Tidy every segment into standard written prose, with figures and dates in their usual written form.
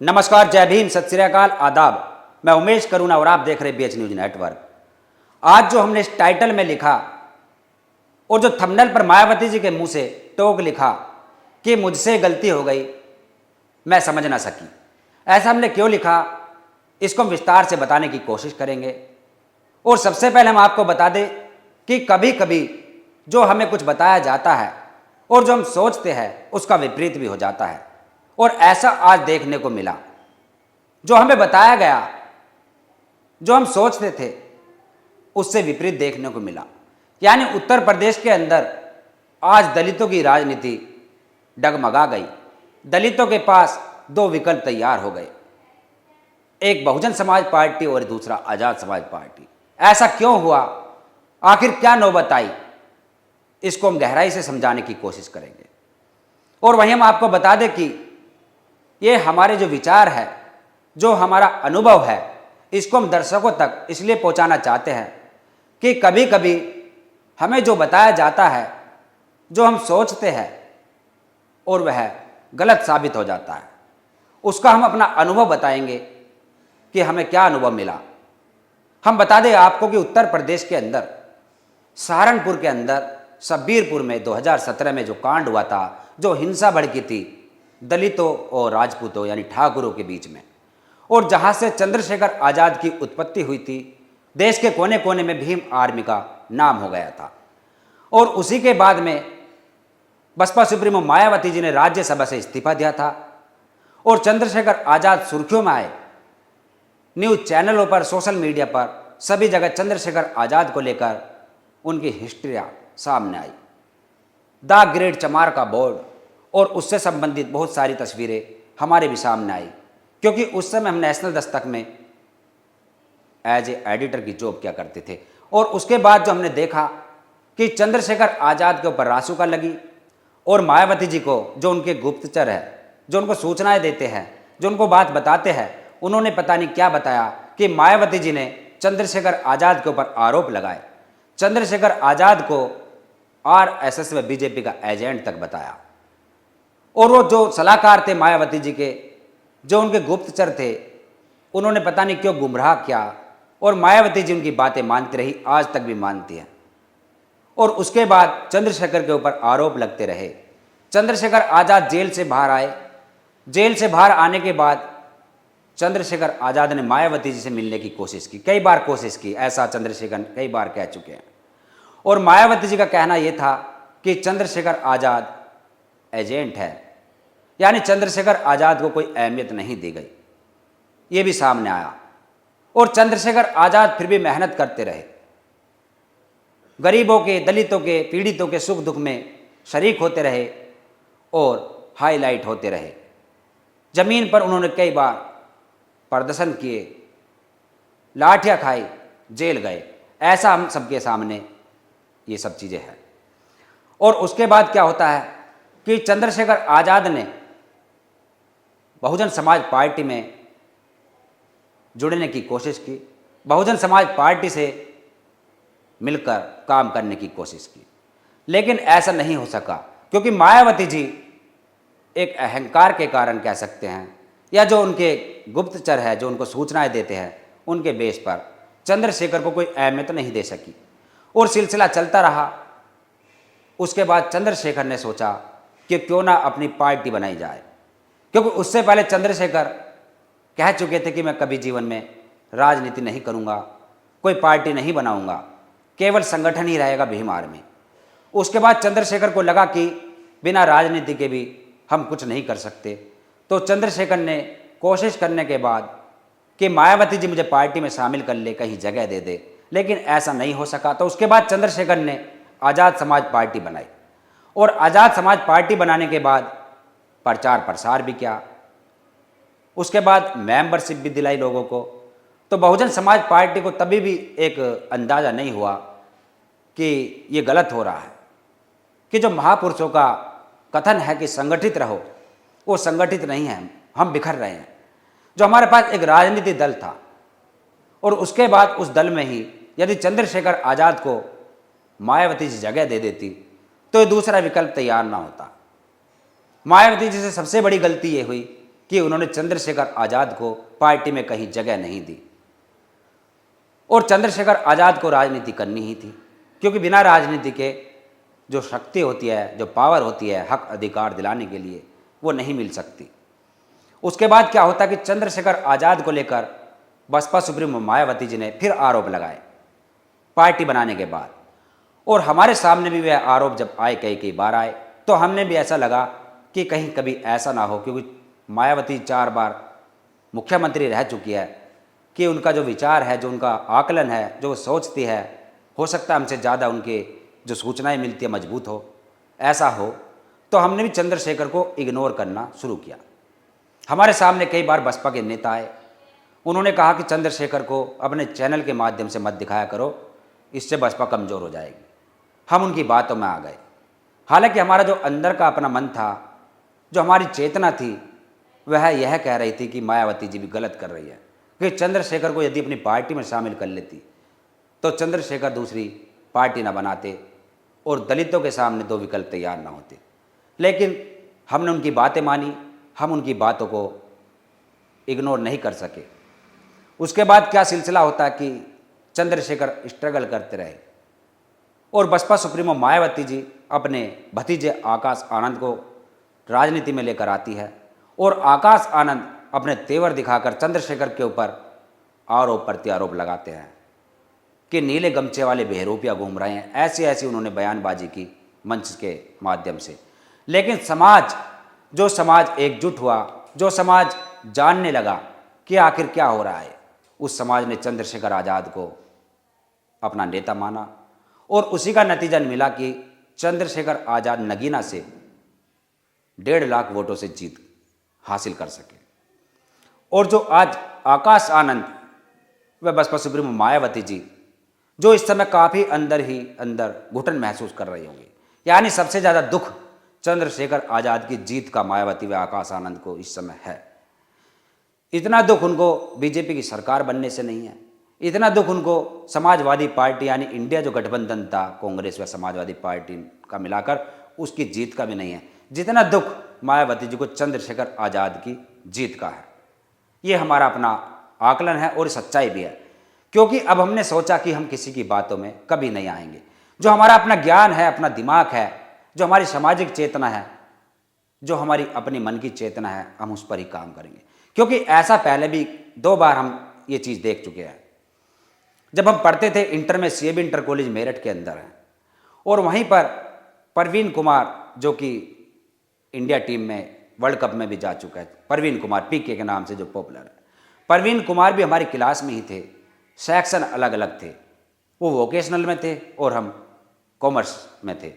नमस्कार, जय भीम, सत श्री अकाल, आदाब। मैं उमेश करुणा और आप देख रहे बीएच न्यूज नेटवर्क। आज जो हमने इस टाइटल में लिखा और जो थंबनेल पर मायावती जी के मुंह से टोक लिखा कि मुझसे गलती हो गई, मैं समझ ना सकी। ऐसा हमने क्यों लिखा, इसको हम विस्तार से बताने की कोशिश करेंगे। और सबसे पहले हम आपको बता दें कि कभी कभी जो हमें कुछ बताया जाता है और जो हम सोचते हैं उसका विपरीत भी हो जाता है। और ऐसा आज देखने को मिला। जो हमें बताया गया, जो हम सोचते थे, उससे विपरीत देखने को मिला। यानी उत्तर प्रदेश के अंदर आज दलितों की राजनीति डगमगा गई। दलितों के पास दो विकल्प तैयार हो गए, एक बहुजन समाज पार्टी और दूसरा आजाद समाज पार्टी। ऐसा क्यों हुआ, आखिर क्या नौबत आई, इसको हम गहराई से समझाने की कोशिश करेंगे। और वहीं हम आपको बता दें कि ये हमारे जो विचार है, जो हमारा अनुभव है, इसको हम दर्शकों तक इसलिए पहुंचाना चाहते हैं कि कभी कभी हमें जो बताया जाता है, जो हम सोचते हैं और वह गलत साबित हो जाता है। उसका हम अपना अनुभव बताएंगे कि हमें क्या अनुभव मिला। हम बता दें आपको कि उत्तर प्रदेश के अंदर सहारनपुर के अंदर शब्बीरपुर में 2017 में जो कांड हुआ था, जो हिंसा भड़की थी दलितों और राजपूतों यानी ठाकुरों के बीच में, और जहां से चंद्रशेखर आजाद की उत्पत्ति हुई थी, देश के कोने कोने में भीम आर्मी का नाम हो गया था। और उसी के बाद में बसपा सुप्रीमो मायावती जी ने राज्यसभा से इस्तीफा दिया था और चंद्रशेखर आजाद सुर्खियों में आए। न्यूज चैनलों पर, सोशल मीडिया पर, सभी जगह चंद्रशेखर आजाद को लेकर उनकी हिस्ट्रिया सामने आई। द ग्रेट चमार का बोर्ड और उससे संबंधित बहुत सारी तस्वीरें हमारे भी सामने आई, क्योंकि उस समय हम नेशनल दस्तक में एज ए एडिटर की जॉब किया करते थे। और उसके बाद जो हमने देखा कि चंद्रशेखर आजाद के ऊपर रासुका लगी और मायावती जी को, जो उनके गुप्तचर है, जो उनको सूचनाएं देते हैं, जो उनको बात बताते हैं, उन्होंने पता नहीं क्या बताया कि मायावती जी ने चंद्रशेखर आजाद के ऊपर आरोप लगाए। चंद्रशेखर आजाद को आरएसएस व बीजेपी का एजेंट तक बताया। और वो जो सलाहकार थे मायावती जी के, जो उनके गुप्तचर थे, उन्होंने पता नहीं क्यों गुमराह किया और मायावती जी उनकी बातें मानती रही, आज तक भी मानती है। और उसके बाद चंद्रशेखर के ऊपर आरोप लगते रहे। चंद्रशेखर आजाद जेल से बाहर आए। जेल से बाहर आने के बाद चंद्रशेखर आजाद ने मायावती जी से मिलने की कोशिश की, कई बार कोशिश की, ऐसा चंद्रशेखर कई बार कह चुके हैं। और मायावती जी का कहना यह था कि चंद्रशेखर आजाद एजेंट है, यानी चंद्रशेखर आजाद को कोई अहमियत नहीं दी गई। ये भी सामने आया। और चंद्रशेखर आजाद फिर भी मेहनत करते रहे, गरीबों के, दलितों के, पीड़ितों के सुख दुख में शरीक होते रहे और हाईलाइट होते रहे। जमीन पर उन्होंने कई बार प्रदर्शन किए, लाठियां खाई, जेल गए। ऐसा हम सबके सामने ये सब चीज़ें हैं। और उसके बाद क्या होता है कि चंद्रशेखर आजाद ने बहुजन समाज पार्टी में जुड़ने की कोशिश की, बहुजन समाज पार्टी से मिलकर काम करने की कोशिश की, लेकिन ऐसा नहीं हो सका, क्योंकि मायावती जी एक अहंकार के कारण कह सकते हैं, या जो उनके गुप्तचर है, जो उनको सूचनाएं देते हैं, उनके बेस पर चंद्रशेखर को कोई अहमियत नहीं दे सकी। और सिलसिला चलता रहा। उसके बाद चंद्रशेखर ने सोचा कि क्यों ना अपनी पार्टी बनाई जाए, क्योंकि उससे पहले चंद्रशेखर कह चुके थे कि मैं कभी जीवन में राजनीति नहीं करूंगा, कोई पार्टी नहीं बनाऊंगा, केवल संगठन ही रहेगा भीम आर्मी। उसके बाद चंद्रशेखर को लगा कि बिना राजनीति के भी हम कुछ नहीं कर सकते। तो चंद्रशेखर ने कोशिश करने के बाद कि मायावती जी मुझे पार्टी में शामिल कर ले, कहीं जगह दे दे, लेकिन ऐसा नहीं हो सका। तो उसके बाद चंद्रशेखर ने आज़ाद समाज पार्टी बनाई और आज़ाद समाज पार्टी बनाने के बाद प्रचार प्रसार भी किया। उसके बाद मेंबरशिप भी दिलाई लोगों को। तो बहुजन समाज पार्टी को तभी भी एक अंदाज़ा नहीं हुआ कि ये गलत हो रहा है, कि जो महापुरुषों का कथन है कि संगठित रहो, वो संगठित नहीं है, हम बिखर रहे हैं। जो हमारे पास एक राजनीति दल था और उसके बाद उस दल में ही यदि चंद्रशेखर आजाद को मायावती जी जगह दे देती तो ये दूसरा विकल्प तैयार ना होता। मायावती जी से सबसे बड़ी गलती ये हुई कि उन्होंने चंद्रशेखर आज़ाद को पार्टी में कहीं जगह नहीं दी और चंद्रशेखर आज़ाद को राजनीति करनी ही थी, क्योंकि बिना राजनीति के जो शक्ति होती है, जो पावर होती है हक अधिकार दिलाने के लिए, वो नहीं मिल सकती। उसके बाद क्या होता कि चंद्रशेखर आज़ाद को लेकर बसपा सुप्रीमो मायावती जी ने फिर आरोप लगाए पार्टी बनाने के बाद, और हमारे सामने भी वह आरोप जब आए कई बार आए, तो हमने भी ऐसा लगा कि कहीं कभी ऐसा ना हो, क्योंकि मायावती 4 बार मुख्यमंत्री रह चुकी है, कि उनका जो विचार है, जो उनका आकलन है, जो वो सोचती है, हो सकता है हमसे ज़्यादा उनके जो सूचनाएं मिलती है मजबूत हो। ऐसा हो तो हमने भी चंद्रशेखर को इग्नोर करना शुरू किया। हमारे सामने कई बार बसपा के नेता आए, उन्होंने कहा कि चंद्रशेखर को अपने चैनल के माध्यम से मत दिखाया करो, इससे बसपा कमज़ोर हो जाएगी। हम उनकी बातों में आ गए। हालांकि हमारा जो अंदर का अपना मन था, जो हमारी चेतना थी, वह यह कह रही थी कि मायावती जी भी गलत कर रही है, कि चंद्रशेखर को यदि अपनी पार्टी में शामिल कर लेती तो चंद्रशेखर दूसरी पार्टी ना बनाते और दलितों के सामने 2 विकल्प तैयार ना होते। लेकिन हमने उनकी बातें मानी, हम उनकी बातों को इग्नोर नहीं कर सके। उसके बाद क्या सिलसिला होता कि चंद्रशेखर स्ट्रगल करते रहे और बसपा सुप्रीमो मायावती जी अपने भतीजे आकाश आनंद को राजनीति में लेकर आती है, और आकाश आनंद अपने तेवर दिखाकर चंद्रशेखर के ऊपर आरोप प्रत्यारोप लगाते हैं कि नीले गमछे वाले बहरूपिया घूम रहे हैं। ऐसी ऐसी उन्होंने बयानबाजी की मंच के माध्यम से। लेकिन जो समाज एकजुट हुआ, जो समाज जानने लगा कि आखिर क्या हो रहा है, उस समाज ने चंद्रशेखर आज़ाद को अपना नेता माना, और उसी का नतीजा मिला कि चंद्रशेखर आज़ाद नगीना से 1.5 लाख वोटों से जीत हासिल कर सके। और जो आज आकाश आनंद व बसपा सुप्रीमो मायावती जी, जो इस समय काफ़ी अंदर ही अंदर घुटन महसूस कर रही होंगी, यानी सबसे ज़्यादा दुख चंद्रशेखर आज़ाद की जीत का मायावती व आकाश आनंद को इस समय है। इतना दुख उनको बीजेपी की सरकार बनने से नहीं है, इतना दुख उनको समाजवादी पार्टी यानी इंडिया जो गठबंधन था कांग्रेस व समाजवादी पार्टी का मिलाकर, उसकी जीत का भी नहीं है, जितना दुख मायावती जी को चंद्रशेखर आज़ाद की जीत का है। ये हमारा अपना आकलन है और सच्चाई भी है, क्योंकि अब हमने सोचा कि हम किसी की बातों में कभी नहीं आएंगे। जो हमारा अपना ज्ञान है, अपना दिमाग है, जो हमारी सामाजिक चेतना है, जो हमारी अपनी मन की चेतना है, हम उस पर ही काम करेंगे। क्योंकि ऐसा पहले भी 2 बार हम ये चीज़ देख चुके हैं। जब हम पढ़ते थे इंटर में, सीएबी इंटर कॉलेज मेरठ के अंदर है, और वहीं पर परवीन कुमार जो कि इंडिया टीम में वर्ल्ड कप में भी जा चुका है, परवीन कुमार पीके के नाम से जो पॉपुलर है, परवीन कुमार भी हमारी क्लास में ही थे। सेक्शन अलग अलग थे, वो वोकेशनल में थे और हम कॉमर्स में थे।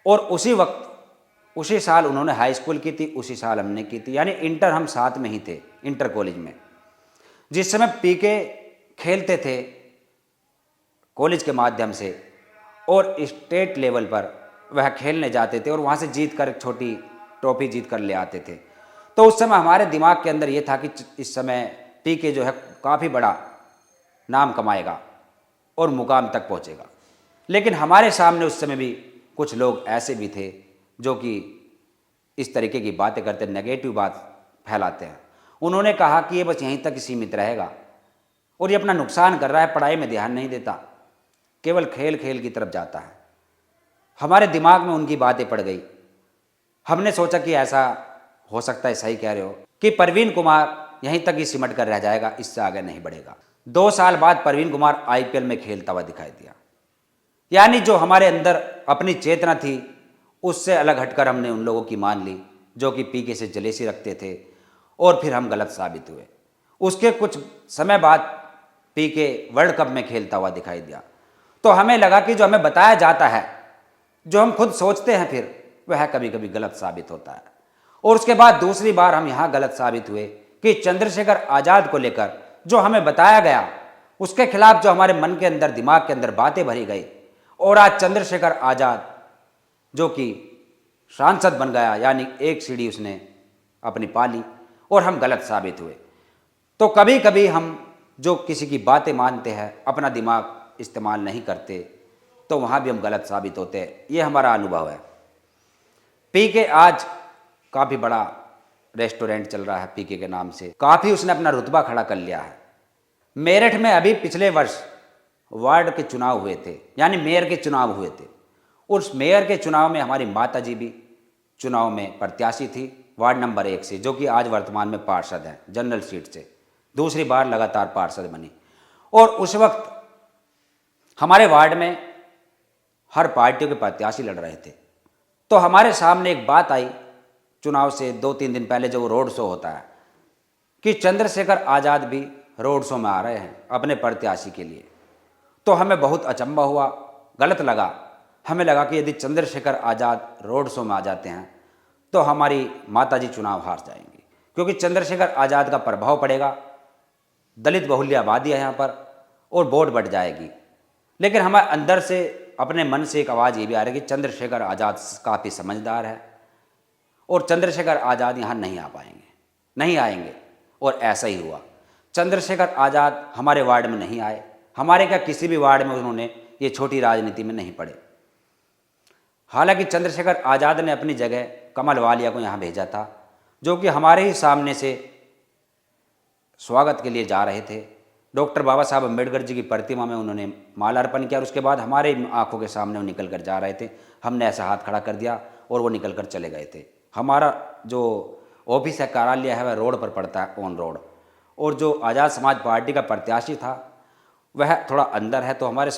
और उसी वक्त, उसी साल उन्होंने हाई स्कूल की थी, उसी साल हमने की थी, यानी इंटर हम साथ में ही थे इंटर कॉलेज में। जिस समय पीके खेलते थे कॉलेज के माध्यम से और स्टेट लेवल पर वह खेलने जाते थे और वहाँ से जीत कर एक छोटी ट्रॉफी जीत कर ले आते थे, तो उस समय हमारे दिमाग के अंदर ये था कि इस समय पीके जो है काफ़ी बड़ा नाम कमाएगा और मुकाम तक पहुँचेगा। लेकिन हमारे सामने उस समय भी कुछ लोग ऐसे भी थे जो कि इस तरीके की बातें करते, नेगेटिव बात फैलाते हैं। उन्होंने कहा कि ये बस यहीं तक सीमित रहेगा और ये अपना नुकसान कर रहा है, पढ़ाई में ध्यान नहीं देता, केवल खेल खेल की तरफ जाता है। हमारे दिमाग में उनकी बातें पड़ गई। हमने सोचा कि ऐसा हो सकता है, सही कह रहे हो, कि परवीन कुमार यहीं तक ही सिमट कर रह जाएगा, इससे आगे नहीं बढ़ेगा। 2 साल बाद परवीन कुमार आईपीएल में खेलता हुआ दिखाई दिया। यानी जो हमारे अंदर अपनी चेतना थी उससे अलग हटकर हमने उन लोगों की मान ली जो कि पीके से जलेसी रखते थे, और फिर हम गलत साबित हुए। उसके कुछ समय बाद पीके वर्ल्ड कप में खेलता हुआ दिखाई दिया, तो हमें लगा कि जो हमें बताया जाता है, जो हम खुद सोचते हैं, फिर वह कभी कभी गलत साबित होता है। और उसके बाद दूसरी बार हम यहाँ गलत साबित हुए कि चंद्रशेखर आज़ाद को लेकर जो हमें बताया गया, उसके खिलाफ जो हमारे मन के अंदर, दिमाग के अंदर बातें भरी गई, और आज चंद्रशेखर आज़ाद जो कि सांसद बन गया, यानी एक सीढ़ी उसने अपनी पाली, और हम गलत साबित हुए। तो कभी कभी हम जो किसी की बातें मानते हैं, अपना दिमाग इस्तेमाल नहीं करते, तो वहाँ भी हम गलत साबित होते हैं। ये हमारा अनुभव है। पीके आज काफ़ी बड़ा रेस्टोरेंट चल रहा है पीके के नाम से, काफ़ी उसने अपना रुतबा खड़ा कर लिया है। मेरठ में अभी पिछले वर्ष वार्ड के चुनाव हुए थे, यानी मेयर के चुनाव हुए थे। उस मेयर के चुनाव में हमारी माता जी भी चुनाव में प्रत्याशी थी वार्ड नंबर 1 से, जो कि आज वर्तमान में पार्षद हैं जनरल सीट से, दूसरी बार लगातार पार्षद बनी। और उस वक्त हमारे वार्ड में हर पार्टियों के प्रत्याशी लड़ रहे थे। तो हमारे सामने एक बात आई चुनाव से 2-3 दिन पहले, जो रोड शो होता है, कि चंद्रशेखर आज़ाद भी रोड शो में आ रहे हैं अपने प्रत्याशी के लिए। तो हमें बहुत अचंभा हुआ, गलत लगा। हमें लगा कि यदि चंद्रशेखर आज़ाद रोड शो में आ जाते हैं तो हमारी माताजी चुनाव हार जाएंगी, क्योंकि चंद्रशेखर आज़ाद का प्रभाव पड़ेगा, दलित बहुल्य आबादी है यहाँ पर, और वोट बढ़ जाएगी। लेकिन हमारे अंदर से, अपने मन से एक आवाज़ ये भी आ रही है कि चंद्रशेखर आज़ाद काफ़ी समझदार है और चंद्रशेखर आज़ाद यहाँ नहीं आ पाएंगे, नहीं आएंगे। और ऐसा ही हुआ। चंद्रशेखर आज़ाद हमारे वार्ड में नहीं आए। हमारे क्या, किसी भी वार्ड में उन्होंने ये छोटी राजनीति में नहीं पड़े। हालांकि चंद्रशेखर आज़ाद ने अपनी जगह कमल वालिया को यहाँ भेजा था, जो कि हमारे ही सामने से स्वागत के लिए जा रहे थे। डॉक्टर बाबा साहब अम्बेडकर जी की प्रतिमा में उन्होंने माल्यार्पण किया और उसके बाद हमारे आंखों के सामने वो निकल कर जा रहे थे। हमने ऐसा हाथ खड़ा कर दिया और वो निकल कर चले गए थे। हमारा जो ऑफिस है, कार्यालय है, वह रोड पर पड़ता है, ऑन रोड। और जो आज़ाद समाज पार्टी का प्रत्याशी था वह थोड़ा अंदर है, तो हमारे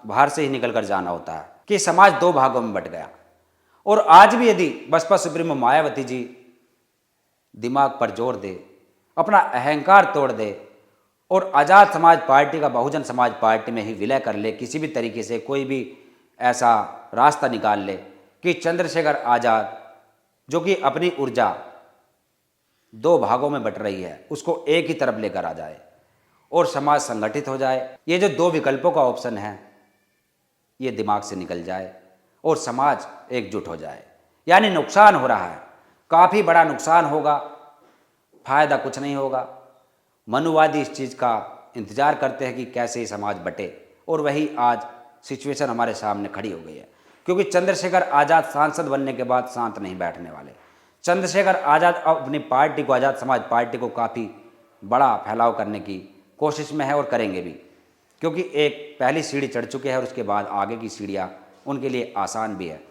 बाहर से ही निकल कर जाना होता है, कि समाज 2 भागों में बट गया। और आज भी यदि बसपा सुप्रीमो मायावती जी दिमाग पर जोर दे, अपना अहंकार तोड़ दे और आज़ाद समाज पार्टी का बहुजन समाज पार्टी में ही विलय कर ले, किसी भी तरीके से कोई भी ऐसा रास्ता निकाल ले कि चंद्रशेखर आज़ाद, जो कि अपनी ऊर्जा 2 भागों में बट रही है, उसको एक ही तरफ लेकर आ जाए और समाज संगठित हो जाए, ये जो 2 विकल्पों का ऑप्शन है ये दिमाग से निकल जाए और समाज एकजुट हो जाए। यानी नुकसान हो रहा है, काफ़ी बड़ा नुकसान होगा, फायदा कुछ नहीं होगा। मनुवादी इस चीज़ का इंतज़ार करते हैं कि कैसे ही समाज बटे, और वही आज सिचुएशन हमारे सामने खड़ी हो गई है। क्योंकि चंद्रशेखर आज़ाद सांसद बनने के बाद शांत नहीं बैठने वाले। चंद्रशेखर आज़ाद अपनी पार्टी को, आज़ाद समाज पार्टी को काफ़ी बड़ा फैलाव करने की कोशिश में है और करेंगे भी, क्योंकि एक पहली सीढ़ी चढ़ चुके हैं और उसके बाद आगे की सीढ़ियाँ उनके लिए आसान भी है।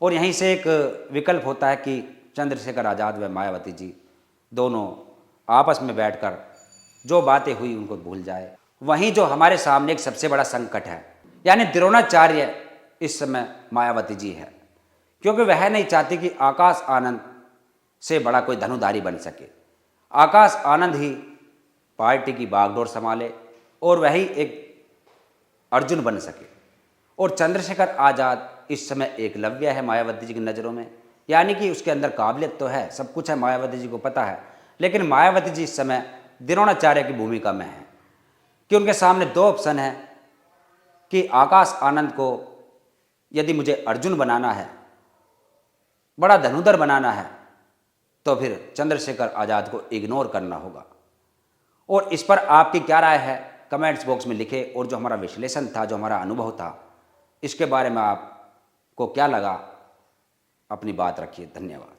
और यहीं से एक विकल्प होता है कि चंद्रशेखर आज़ाद व मायावती जी दोनों आपस में बैठकर जो बातें हुई उनको भूल जाए। वहीं जो हमारे सामने एक सबसे बड़ा संकट है, यानी द्रोणाचार्य इस समय मायावती जी है, क्योंकि वह नहीं चाहती कि आकाश आनंद से बड़ा कोई धनुधारी बन सके। आकाश आनंद ही पार्टी की बागडोर संभाले और वही एक अर्जुन बन सके। और चंद्रशेखर आज़ाद इस समय एकलव्य है मायावती जी की नज़रों में, यानी कि उसके अंदर काबिलियत तो है, सब कुछ है, मायावती जी को पता है। लेकिन मायावती जी इस समय द्रोणाचार्य की भूमिका में है कि उनके सामने 2 ऑप्शन है कि आकाश आनंद को यदि मुझे अर्जुन बनाना है, बड़ा धनुधर बनाना है, तो फिर चंद्रशेखर आज़ाद को इग्नोर करना होगा। और इस पर आपकी क्या राय है कमेंट्स बॉक्स में लिखे। और जो हमारा विश्लेषण था, जो हमारा अनुभव था, इसके बारे में आपको क्या लगा, अपनी बात रखिए। धन्यवाद।